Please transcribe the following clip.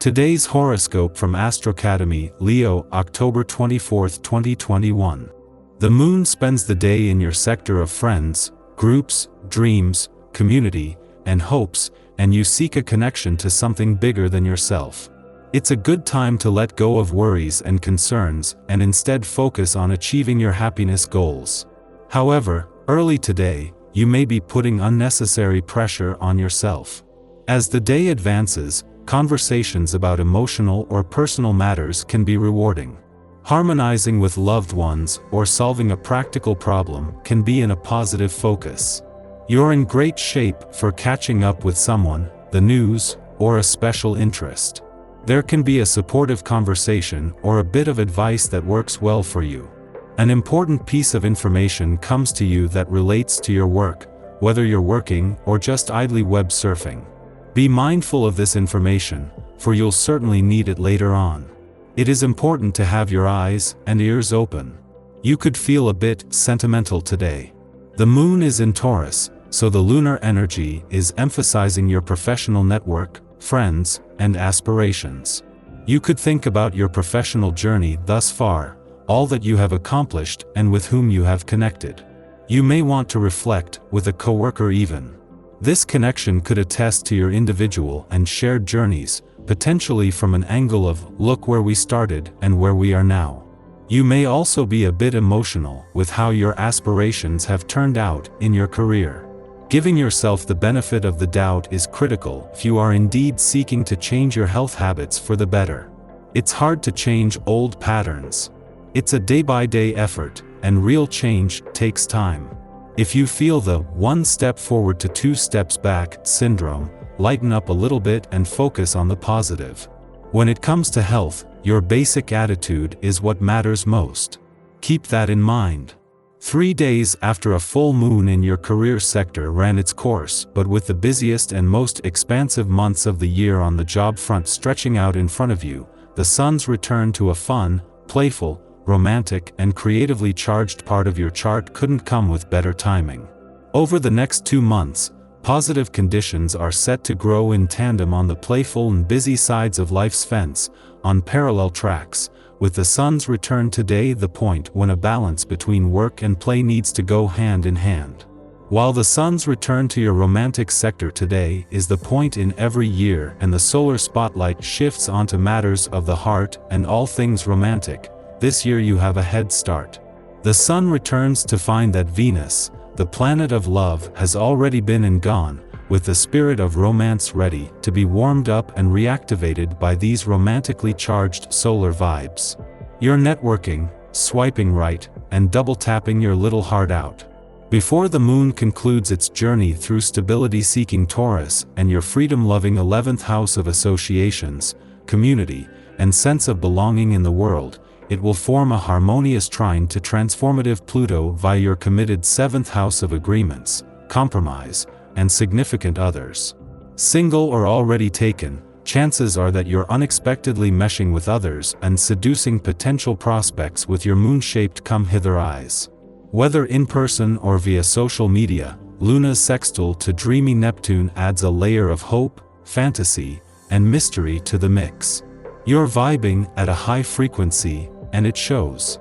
Today's horoscope from Astrocademy, Leo, October 24, 2021. The moon spends the day in your sector of friends, groups, dreams, community, and hopes, and you seek a connection to something bigger than yourself. It's a good time to let go of worries and concerns and instead focus on achieving your happiness goals. However, early today, you may be putting unnecessary pressure on yourself. As the day advances, conversations about emotional or personal matters can be rewarding. Harmonizing with loved ones or solving a practical problem can be in a positive focus. You're in great shape for catching up with someone, the news, or a special interest. There can be a supportive conversation or a bit of advice that works well for you. An important piece of information comes to you that relates to your work, whether you're working or just idly web surfing. Be mindful of this information, for you'll certainly need it later on. It is important to have your eyes and ears open. You could feel a bit sentimental today. The moon is in Taurus, so the lunar energy is emphasizing your professional network, friends, and aspirations. You could think about your professional journey thus far, all that you have accomplished and with whom you have connected. You may want to reflect with a coworker even. This connection could attest to your individual and shared journeys, potentially from an angle of, look where we started and where we are now. You may also be a bit emotional with how your aspirations have turned out in your career. Giving yourself the benefit of the doubt is critical if you are indeed seeking to change your health habits for the better. It's hard to change old patterns. It's a day-by-day effort, and real change takes time. If you feel the one step forward to two steps back syndrome, lighten up a little bit and focus on the positive. When it comes to health, your basic attitude is what matters most. Keep that in mind. 3 days after a full moon in your career sector ran its course, but with the busiest and most expansive months of the year on the job front stretching out in front of you, the sun's return to a fun, playful, romantic, and creatively charged part of your chart couldn't come with better timing. Over the next 2 months, positive conditions are set to grow in tandem on the playful and busy sides of life's fence, on parallel tracks, with the sun's return today the point when a balance between work and play needs to go hand in hand. While the sun's return to your romantic sector today is the point in every year and the solar spotlight shifts onto matters of the heart and all things romantic, this year you have a head start. The sun returns to find that Venus, the planet of love, has already been and gone, with the spirit of romance ready to be warmed up and reactivated by these romantically charged solar vibes. You're networking, swiping right, and double-tapping your little heart out. Before the moon concludes its journey through stability-seeking Taurus and your freedom-loving 11th house of associations, community, and sense of belonging in the world, it will form a harmonious trine to transformative Pluto via your committed 7th house of agreements, compromise, and significant others. Single or already taken, chances are that you're unexpectedly meshing with others and seducing potential prospects with your moon-shaped come-hither eyes. Whether in person or via social media, Luna's sextile to dreamy Neptune adds a layer of hope, fantasy, and mystery to the mix. You're vibing at a high frequency, and it shows.